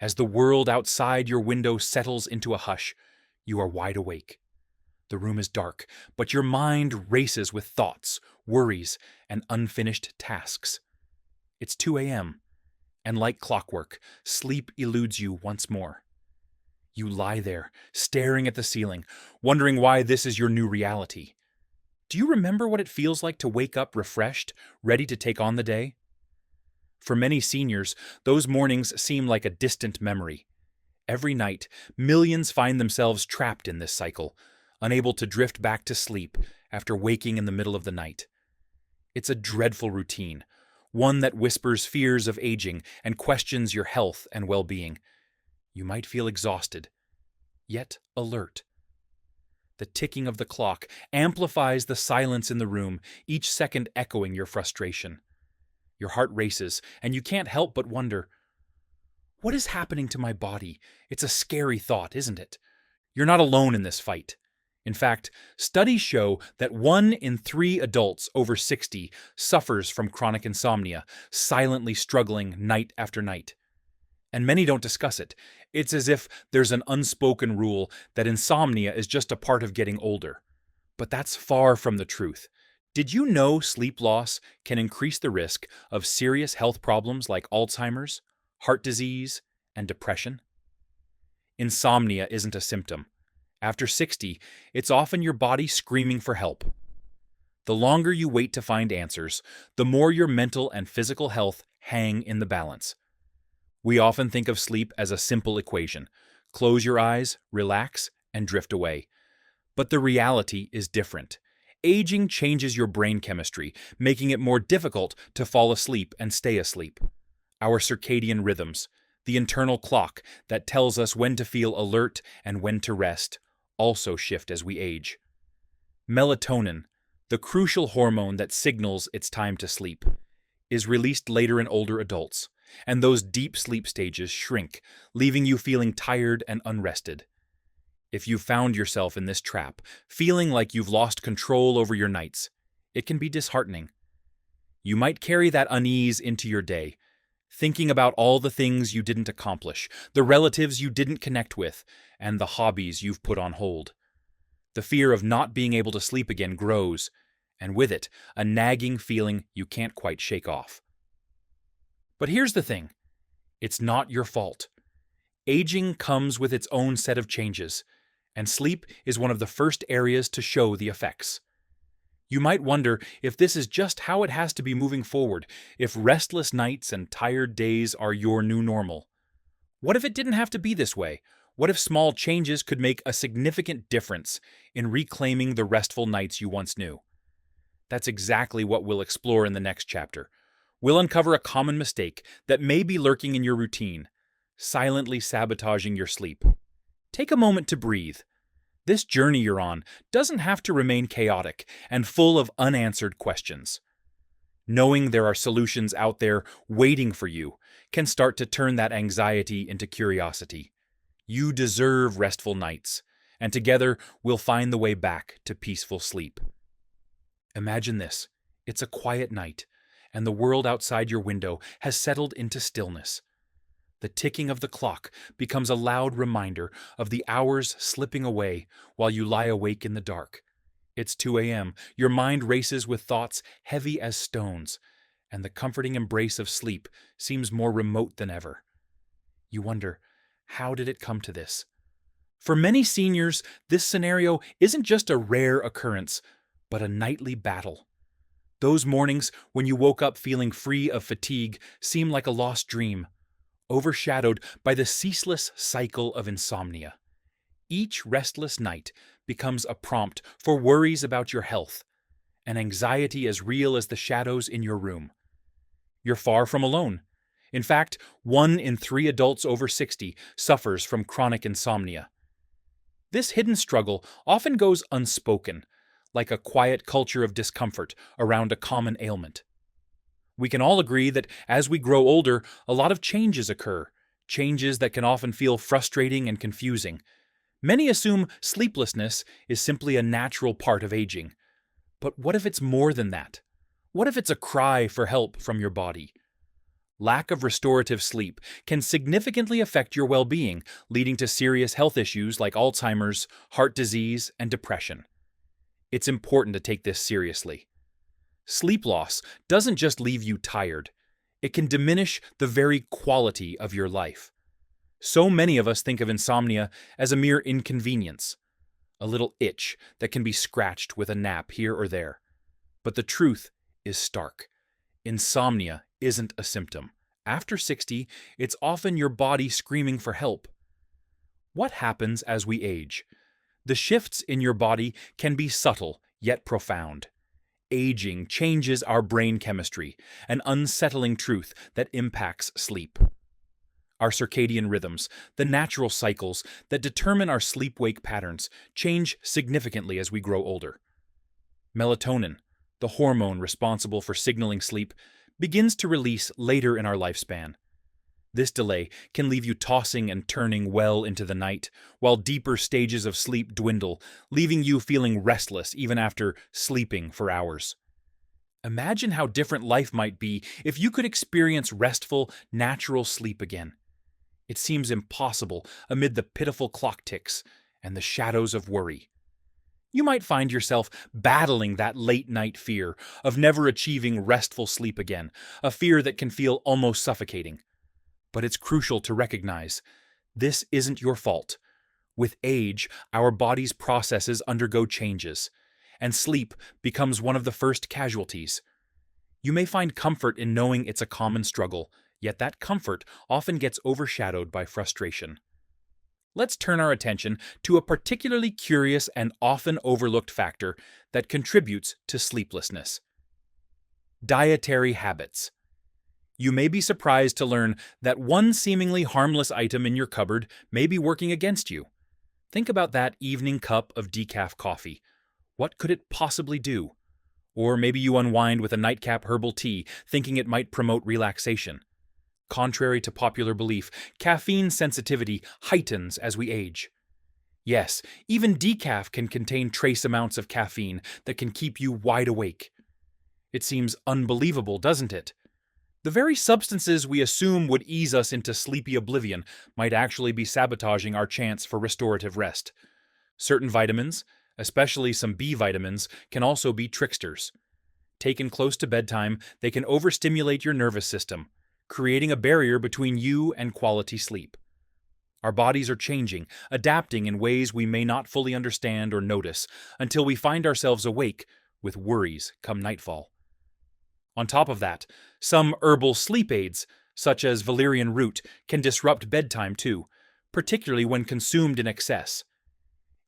As the world outside your window settles into a hush, you are wide awake. The room is dark, but your mind races with thoughts, worries, and unfinished tasks. It's 2 a.m., and like clockwork, sleep eludes you once more. You lie there, staring at the ceiling, wondering why this is your new reality. Do you remember what it feels like to wake up refreshed, ready to take on the day? For many seniors, those mornings seem like a distant memory. Every night, millions find themselves trapped in this cycle, unable to drift back to sleep after waking in the middle of the night. It's a dreadful routine, one that whispers fears of aging and questions your health and well-being. You might feel exhausted, yet alert. The ticking of the clock amplifies the silence in the room, each second echoing your frustration. Your heart races, and you can't help but wonder, what is happening to my body? It's a scary thought, isn't it? You're not alone in this fight. In fact, studies show that 1 in 3 adults over 60 suffers from chronic insomnia, silently struggling night after night. And many don't discuss it. It's as if there's an unspoken rule that insomnia is just a part of getting older. But that's far from the truth. Did you know sleep loss can increase the risk of serious health problems like Alzheimer's, heart disease, and depression? Insomnia isn't a symptom. After 60, it's often your body screaming for help. The longer you wait to find answers, the more your mental and physical health hang in the balance. We often think of sleep as a simple equation. Close your eyes, relax, and drift away. But the reality is different. Aging changes your brain chemistry, making it more difficult to fall asleep and stay asleep. Our circadian rhythms, the internal clock that tells us when to feel alert and when to rest, also shift as we age. Melatonin, the crucial hormone that signals it's time to sleep, is released later in older adults, and those deep sleep stages shrink, leaving you feeling tired and unrested. If you've found yourself in this trap, feeling like you've lost control over your nights, it can be disheartening. You might carry that unease into your day, thinking about all the things you didn't accomplish, the relatives you didn't connect with, and the hobbies you've put on hold. The fear of not being able to sleep again grows, and with it, a nagging feeling you can't quite shake off. But here's the thing. It's not your fault. Aging comes with its own set of changes, and sleep is one of the first areas to show the effects. You might wonder if this is just how it has to be moving forward, if restless nights and tired days are your new normal. What if it didn't have to be this way? What if small changes could make a significant difference in reclaiming the restful nights you once knew? That's exactly what we'll explore in the next chapter. We'll uncover a common mistake that may be lurking in your routine, silently sabotaging your sleep. Take a moment to breathe. This journey you're on doesn't have to remain chaotic and full of unanswered questions. Knowing there are solutions out there waiting for you can start to turn that anxiety into curiosity. You deserve restful nights, and together we'll find the way back to peaceful sleep. Imagine this. It's a quiet night, and the world outside your window has settled into stillness. The ticking of the clock becomes a loud reminder of the hours slipping away while you lie awake in the dark. It's 2 a.m. Your mind races with thoughts heavy as stones, and the comforting embrace of sleep seems more remote than ever. You wonder, how did it come to this? For many seniors, this scenario isn't just a rare occurrence, but a nightly battle. Those mornings when you woke up feeling free of fatigue seem like a lost dream, overshadowed by the ceaseless cycle of insomnia. Each restless night becomes a prompt for worries about your health, an anxiety as real as the shadows in your room. You're far from alone. In fact, 1 in 3 adults over 60 suffers from chronic insomnia. This hidden struggle often goes unspoken, like a quiet culture of discomfort around a common ailment. We can all agree that as we grow older, a lot of changes occur, changes that can often feel frustrating and confusing. Many assume sleeplessness is simply a natural part of aging. But what if it's more than that? What if it's a cry for help from your body? Lack of restorative sleep can significantly affect your well-being, leading to serious health issues like Alzheimer's, heart disease, and depression. It's important to take this seriously. Sleep loss doesn't just leave you tired, it can diminish the very quality of your life. So many of us think of insomnia as a mere inconvenience, a little itch that can be scratched with a nap here or there. But the truth is stark. Insomnia isn't a symptom. After 60, it's often your body screaming for help. What happens as we age? The shifts in your body can be subtle yet profound. Aging changes our brain chemistry, an unsettling truth that impacts sleep. Our circadian rhythms, the natural cycles that determine our sleep-wake patterns, change significantly as we grow older. Melatonin, the hormone responsible for signaling sleep, begins to release later in our lifespan. This delay can leave you tossing and turning well into the night, while deeper stages of sleep dwindle, leaving you feeling restless even after sleeping for hours. Imagine how different life might be if you could experience restful, natural sleep again. It seems impossible amid the pitiful clock ticks and the shadows of worry. You might find yourself battling that late-night fear of never achieving restful sleep again, a fear that can feel almost suffocating. But it's crucial to recognize this isn't your fault. With age, our body's processes undergo changes, and sleep becomes one of the first casualties. You may find comfort in knowing it's a common struggle, yet that comfort often gets overshadowed by frustration. Let's turn our attention to a particularly curious and often overlooked factor that contributes to sleeplessness: dietary habits. You may be surprised to learn that one seemingly harmless item in your cupboard may be working against you. Think about that evening cup of decaf coffee. What could it possibly do? Or maybe you unwind with a nightcap herbal tea, thinking it might promote relaxation. Contrary to popular belief, caffeine sensitivity heightens as we age. Yes, even decaf can contain trace amounts of caffeine that can keep you wide awake. It seems unbelievable, doesn't it? The very substances we assume would ease us into sleepy oblivion might actually be sabotaging our chance for restorative rest. Certain vitamins, especially some B vitamins, can also be tricksters. Taken close to bedtime, they can overstimulate your nervous system, creating a barrier between you and quality sleep. Our bodies are changing, adapting in ways we may not fully understand or notice until we find ourselves awake with worries come nightfall. On top of that, some herbal sleep aids, such as valerian root, can disrupt bedtime too, particularly when consumed in excess.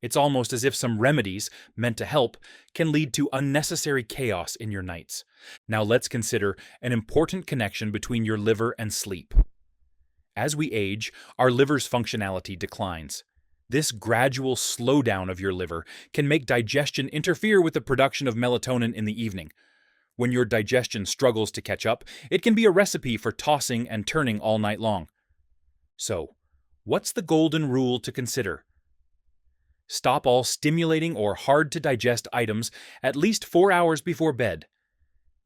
It's almost as if some remedies, meant to help, can lead to unnecessary chaos in your nights. Now let's consider an important connection between your liver and sleep. As we age, our liver's functionality declines. This gradual slowdown of your liver can make digestion interfere with the production of melatonin in the evening. When your digestion struggles to catch up, it can be a recipe for tossing and turning all night long. So, what's the golden rule to consider? Stop all stimulating or hard-to-digest items at least 4 hours before bed.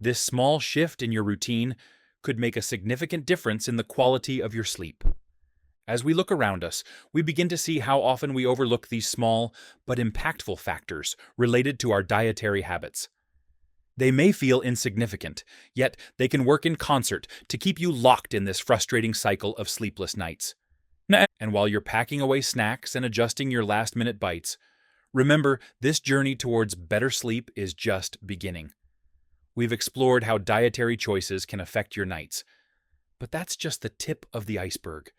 This small shift in your routine could make a significant difference in the quality of your sleep. As we look around us, we begin to see how often we overlook these small but impactful factors related to our dietary habits. They may feel insignificant, yet they can work in concert to keep you locked in this frustrating cycle of sleepless nights. And while you're packing away snacks and adjusting your last-minute bites, remember this journey towards better sleep is just beginning. We've explored how dietary choices can affect your nights, but that's just the tip of the iceberg.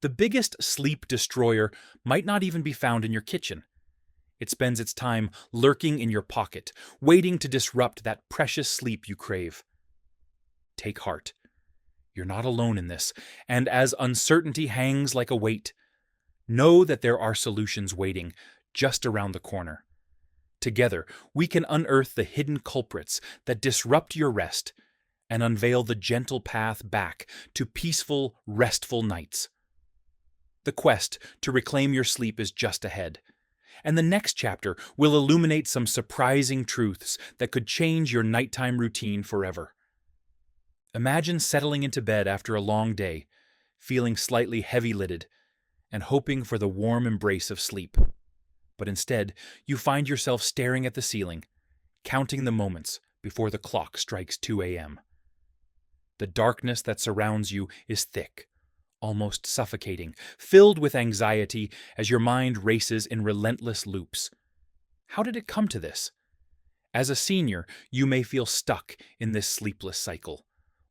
The biggest sleep destroyer might not even be found in your kitchen. It spends its time lurking in your pocket, waiting to disrupt that precious sleep you crave. Take heart. You're not alone in this, and as uncertainty hangs like a weight, know that there are solutions waiting just around the corner. Together, we can unearth the hidden culprits that disrupt your rest and unveil the gentle path back to peaceful, restful nights. The quest to reclaim your sleep is just ahead, and the next chapter will illuminate some surprising truths that could change your nighttime routine forever. Imagine settling into bed after a long day, feeling slightly heavy-lidded, and hoping for the warm embrace of sleep. But instead, you find yourself staring at the ceiling, counting the moments before the clock strikes 2 a.m. The darkness that surrounds you is thick, almost suffocating, filled with anxiety as your mind races in relentless loops. How did it come to this? As a senior, you may feel stuck in this sleepless cycle,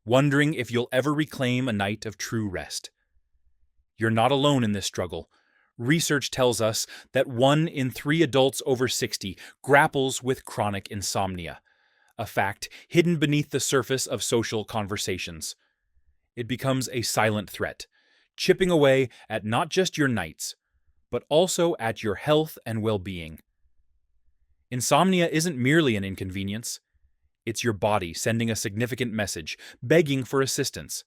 wondering if you'll ever reclaim a night of true rest. You're not alone in this struggle. Research tells us that 1 in 3 adults over 60 grapples with chronic insomnia, a fact hidden beneath the surface of social conversations. It becomes a silent threat, chipping away at not just your nights, but also at your health and well-being. Insomnia isn't merely an inconvenience. It's your body sending a significant message, begging for assistance.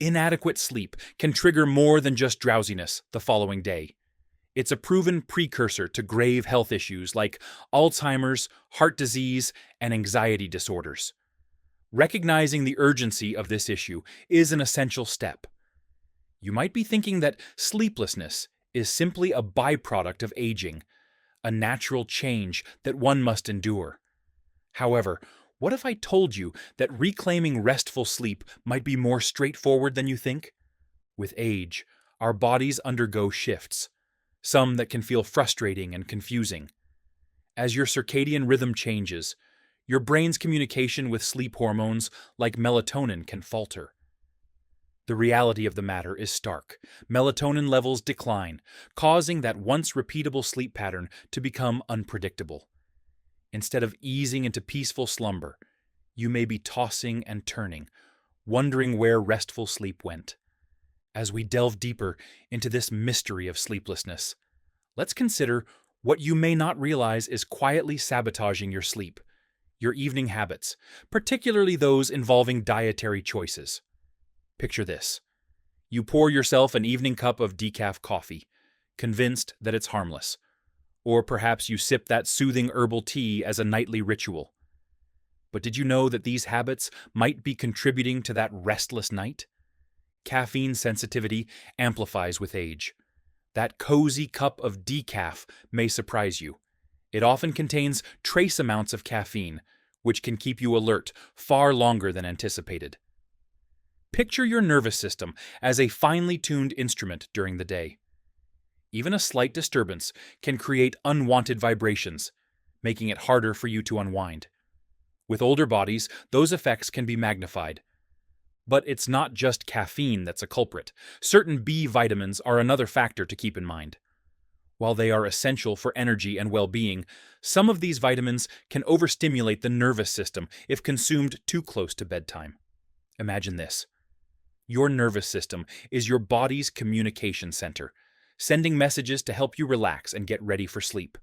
Inadequate sleep can trigger more than just drowsiness the following day. It's a proven precursor to grave health issues like Alzheimer's, heart disease, and anxiety disorders. Recognizing the urgency of this issue is an essential step. You might be thinking that sleeplessness is simply a byproduct of aging, a natural change that one must endure. However, what if I told you that reclaiming restful sleep might be more straightforward than you think? With age, our bodies undergo shifts, some that can feel frustrating and confusing. As your circadian rhythm changes, your brain's communication with sleep hormones like melatonin can falter. The reality of the matter is stark. Melatonin levels decline, causing that once repeatable sleep pattern to become unpredictable. Instead of easing into peaceful slumber, you may be tossing and turning, wondering where restful sleep went. As we delve deeper into this mystery of sleeplessness, let's consider what you may not realize is quietly sabotaging your sleep, your evening habits, particularly those involving dietary choices. Picture this. You pour yourself an evening cup of decaf coffee, convinced that it's harmless. Or perhaps you sip that soothing herbal tea as a nightly ritual. But did you know that these habits might be contributing to that restless night? Caffeine sensitivity amplifies with age. That cozy cup of decaf may surprise you. It often contains trace amounts of caffeine, which can keep you alert far longer than anticipated. Picture your nervous system as a finely tuned instrument during the day. Even a slight disturbance can create unwanted vibrations, making it harder for you to unwind. With older bodies, those effects can be magnified. But it's not just caffeine that's a culprit. Certain B vitamins are another factor to keep in mind. While they are essential for energy and well-being, some of these vitamins can overstimulate the nervous system if consumed too close to bedtime. Imagine this. Your nervous system is your body's communication center, sending messages to help you relax and get ready for sleep.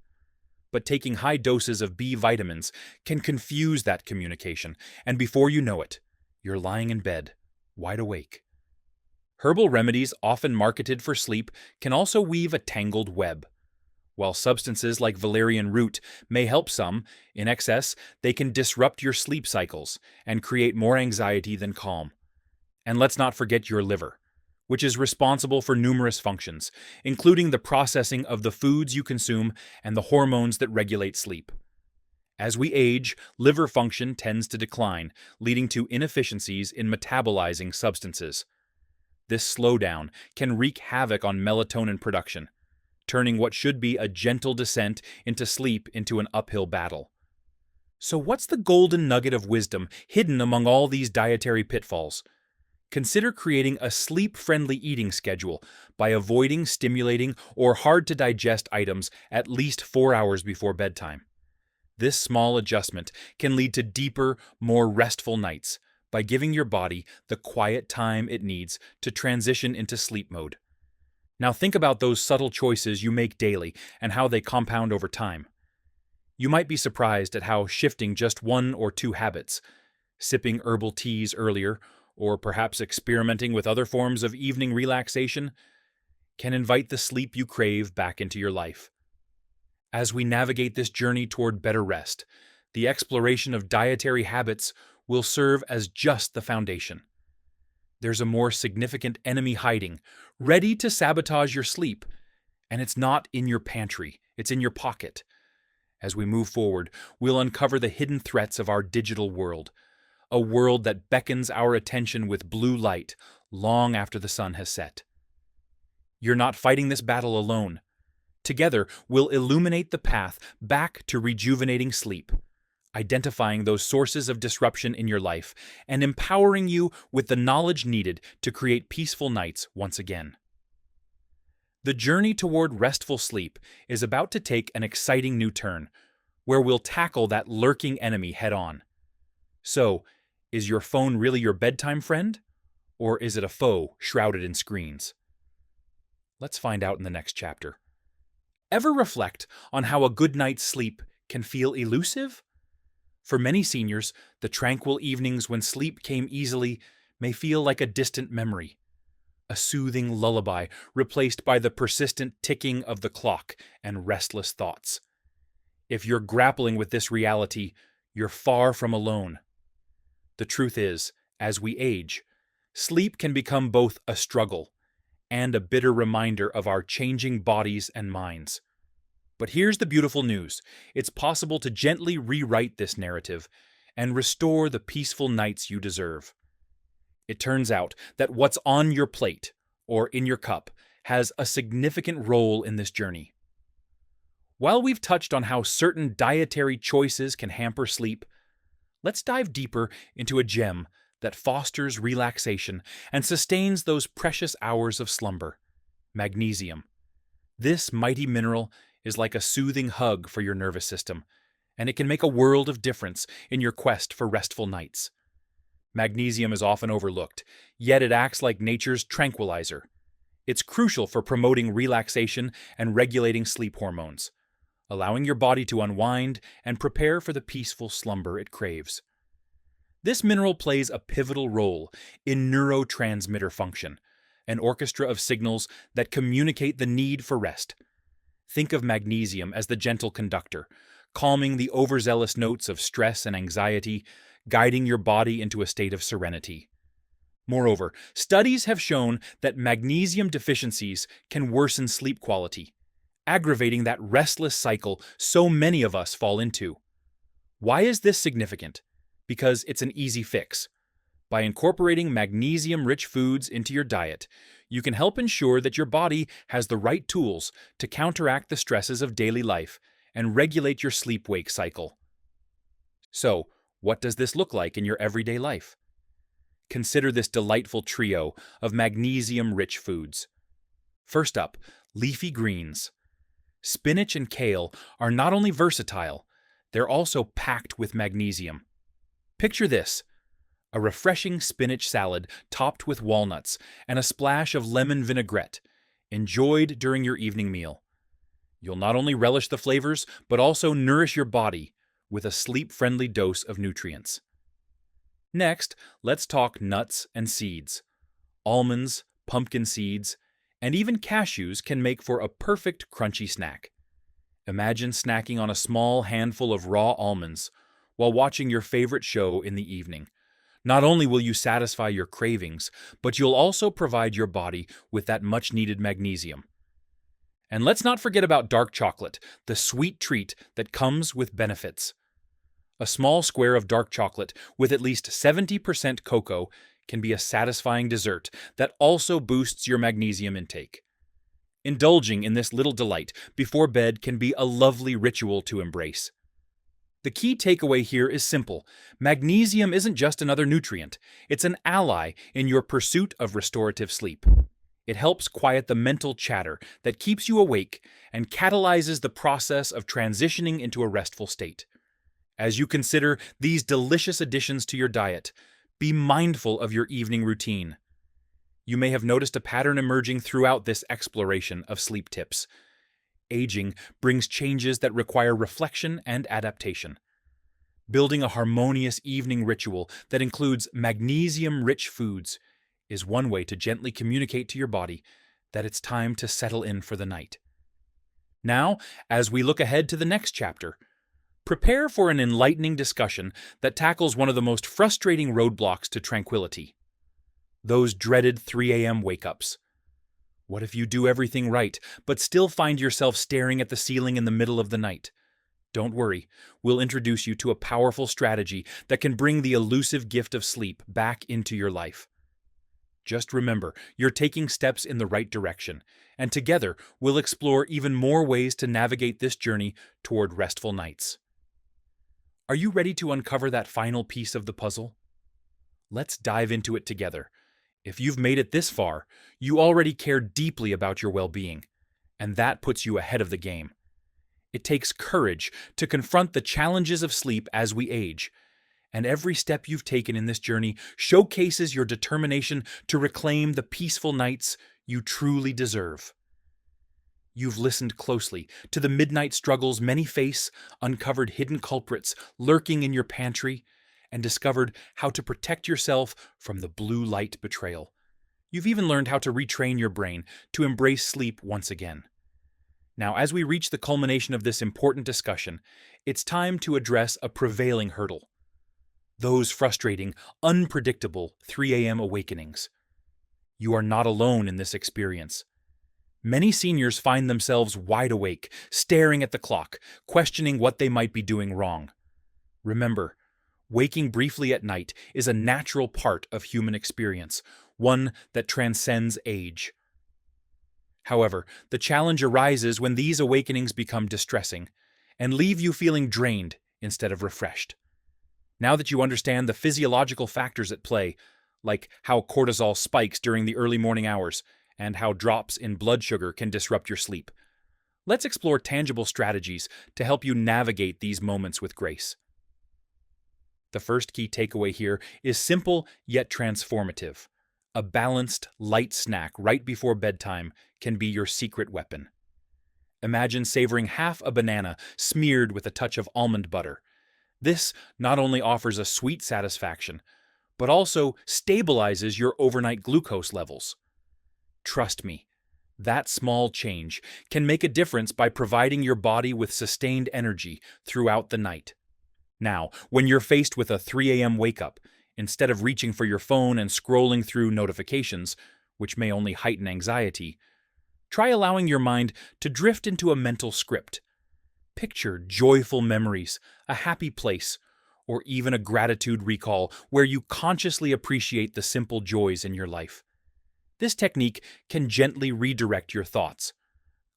But taking high doses of B vitamins can confuse that communication, and before you know it, you're lying in bed, wide awake. Herbal remedies often marketed for sleep can also weave a tangled web. While substances like valerian root may help some, in excess, they can disrupt your sleep cycles and create more anxiety than calm. And let's not forget your liver, which is responsible for numerous functions, including the processing of the foods you consume and the hormones that regulate sleep. As we age, liver function tends to decline, leading to inefficiencies in metabolizing substances. This slowdown can wreak havoc on melatonin production, turning what should be a gentle descent into sleep into an uphill battle. So what's the golden nugget of wisdom hidden among all these dietary pitfalls? Consider creating a sleep-friendly eating schedule by avoiding stimulating or hard-to-digest items at least 4 hours before bedtime. This small adjustment can lead to deeper, more restful nights by giving your body the quiet time it needs to transition into sleep mode. Now think about those subtle choices you make daily and how they compound over time. You might be surprised at how shifting just 1 or 2 habits, sipping herbal teas earlier, or perhaps experimenting with other forms of evening relaxation, can invite the sleep you crave back into your life. As we navigate this journey toward better rest, the exploration of dietary habits will serve as just the foundation. There's a more significant enemy hiding, ready to sabotage your sleep, and it's not in your pantry, it's in your pocket. As we move forward, we'll uncover the hidden threats of our digital world, a world that beckons our attention with blue light long after the sun has set. You're not fighting this battle alone. Together, we'll illuminate the path back to rejuvenating sleep, identifying those sources of disruption in your life, and empowering you with the knowledge needed to create peaceful nights once again. The journey toward restful sleep is about to take an exciting new turn, where we'll tackle that lurking enemy head-on. So, is your phone really your bedtime friend? Or is it a foe shrouded in screens? Let's find out in the next chapter. Ever reflect on how a good night's sleep can feel elusive? For many seniors, the tranquil evenings when sleep came easily may feel like a distant memory, a soothing lullaby replaced by the persistent ticking of the clock and restless thoughts. If you're grappling with this reality, you're far from alone. The truth is, as we age, sleep can become both a struggle and a bitter reminder of our changing bodies and minds. But here's the beautiful news. It's possible to gently rewrite this narrative and restore the peaceful nights you deserve. It turns out that what's on your plate, or in your cup, has a significant role in this journey. While we've touched on how certain dietary choices can hamper sleep, let's dive deeper into a gem that fosters relaxation and sustains those precious hours of slumber: magnesium. This mighty mineral is like a soothing hug for your nervous system, and it can make a world of difference in your quest for restful nights. Magnesium is often overlooked, yet it acts like nature's tranquilizer. It's crucial for promoting relaxation and regulating sleep hormones, allowing your body to unwind and prepare for the peaceful slumber it craves. This mineral plays a pivotal role in neurotransmitter function, an orchestra of signals that communicate the need for rest. Think of magnesium as the gentle conductor, calming the overzealous notes of stress and anxiety, guiding your body into a state of serenity. Moreover, studies have shown that magnesium deficiencies can worsen sleep quality, aggravating that restless cycle so many of us fall into. Why is this significant? Because it's an easy fix. By incorporating magnesium-rich foods into your diet, you can help ensure that your body has the right tools to counteract the stresses of daily life and regulate your sleep-wake cycle. So, what does this look like in your everyday life? Consider this delightful trio of magnesium-rich foods. First up, leafy greens. Spinach and kale are not only versatile, they're also packed with magnesium. Picture this: a refreshing spinach salad topped with walnuts and a splash of lemon vinaigrette, enjoyed during your evening meal. You'll not only relish the flavors, but also nourish your body with a sleep-friendly dose of nutrients. Next, let's talk nuts and seeds. Almonds, pumpkin seeds, and even cashews can make for a perfect crunchy snack. Imagine snacking on a small handful of raw almonds while watching your favorite show in the evening. Not only will you satisfy your cravings, but you'll also provide your body with that much-needed magnesium. And let's not forget about dark chocolate, the sweet treat that comes with benefits. A small square of dark chocolate with at least 70% cocoa can be a satisfying dessert that also boosts your magnesium intake. Indulging in this little delight before bed can be a lovely ritual to embrace. The key takeaway here is simple. Magnesium isn't just another nutrient. It's an ally in your pursuit of restorative sleep. It helps quiet the mental chatter that keeps you awake and catalyzes the process of transitioning into a restful state. As you consider these delicious additions to your diet, be mindful of your evening routine. You may have noticed a pattern emerging throughout this exploration of sleep tips. Aging brings changes that require reflection and adaptation. Building a harmonious evening ritual that includes magnesium-rich foods is one way to gently communicate to your body that it's time to settle in for the night. Now, as we look ahead to the next chapter, Prepare for an enlightening discussion that tackles one of the most frustrating roadblocks to tranquility: those dreaded 3 a.m. wake-ups. What if you do everything right, but still find yourself staring at the ceiling in the middle of the night? Don't worry, we'll introduce you to a powerful strategy that can bring the elusive gift of sleep back into your life. Just remember, you're taking steps in the right direction, and together we'll explore even more ways to navigate this journey toward restful nights. Are you ready to uncover that final piece of the puzzle? Let's dive into it together. If you've made it this far, you already care deeply about your well-being, and that puts you ahead of the game. It takes courage to confront the challenges of sleep as we age, and every step you've taken in this journey showcases your determination to reclaim the peaceful nights you truly deserve. You've listened closely to the midnight struggles many face, uncovered hidden culprits lurking in your pantry, and discovered how to protect yourself from the blue light betrayal. You've even learned how to retrain your brain to embrace sleep once again. Now, as we reach the culmination of this important discussion, it's time to address a prevailing hurdle: those frustrating, unpredictable 3 a.m. awakenings. You are not alone in this experience. Many seniors find themselves wide awake, staring at the clock, questioning what they might be doing wrong. Remember, waking briefly at night is a natural part of human experience, one that transcends age. However, the challenge arises when these awakenings become distressing and leave you feeling drained instead of refreshed. Now that you understand the physiological factors at play, like how cortisol spikes during the early morning hours and how drops in blood sugar can disrupt your sleep, let's explore tangible strategies to help you navigate these moments with grace. The first key takeaway here is simple yet transformative. A balanced, light snack right before bedtime can be your secret weapon. Imagine savoring half a banana smeared with a touch of almond butter. This not only offers a sweet satisfaction, but also stabilizes your overnight glucose levels. Trust me, that small change can make a difference by providing your body with sustained energy throughout the night. Now, when you're faced with a 3 a.m. wake-up, instead of reaching for your phone and scrolling through notifications, which may only heighten anxiety, try allowing your mind to drift into a mental script. Picture joyful memories, a happy place, or even a gratitude recall where you consciously appreciate the simple joys in your life. This technique can gently redirect your thoughts,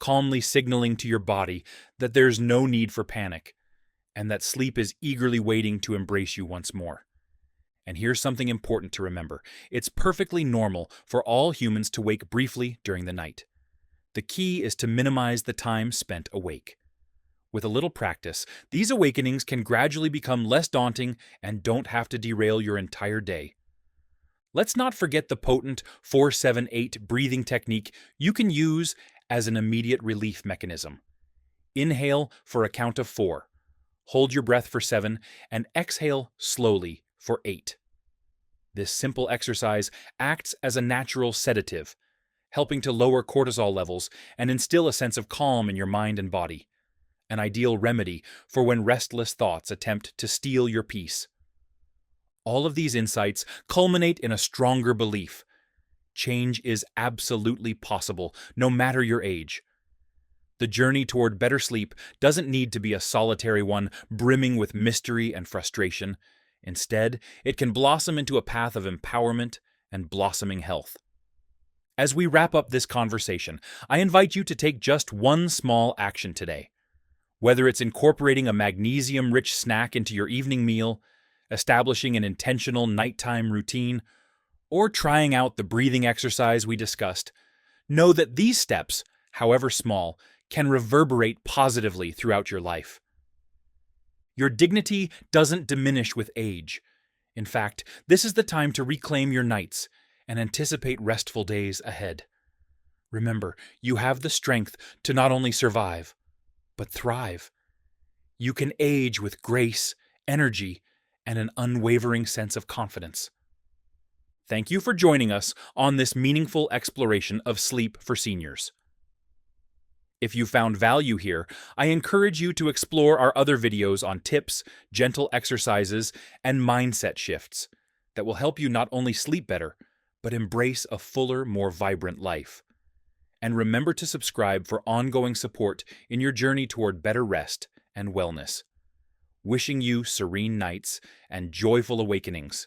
calmly signaling to your body that there's no need for panic, and that sleep is eagerly waiting to embrace you once more. And here's something important to remember. It's perfectly normal for all humans to wake briefly during the night. The key is to minimize the time spent awake. With a little practice, these awakenings can gradually become less daunting and don't have to derail your entire day. Let's not forget the potent 4-7-8 breathing technique you can use as an immediate relief mechanism. Inhale for a count of 4. Hold your breath for 7, and exhale slowly for 8. This simple exercise acts as a natural sedative, helping to lower cortisol levels and instill a sense of calm in your mind and body, an ideal remedy for when restless thoughts attempt to steal your peace. All of these insights culminate in a stronger belief: change is absolutely possible, no matter your age. The journey toward better sleep doesn't need to be a solitary one brimming with mystery and frustration. Instead, it can blossom into a path of empowerment and blossoming health. As we wrap up this conversation, I invite you to take just one small action today. Whether it's incorporating a magnesium-rich snack into your evening meal, establishing an intentional nighttime routine, or trying out the breathing exercise we discussed, know that these steps, however small, can reverberate positively throughout your life. Your dignity doesn't diminish with age. In fact, this is the time to reclaim your nights and anticipate restful days ahead. Remember, you have the strength to not only survive, but thrive. You can age with grace, energy, and an unwavering sense of confidence. Thank you for joining us on this meaningful exploration of sleep for seniors. If you found value here, I encourage you to explore our other videos on tips, gentle exercises, and mindset shifts that will help you not only sleep better, but embrace a fuller, more vibrant life. And remember to subscribe for ongoing support in your journey toward better rest and wellness. Wishing you serene nights and joyful awakenings.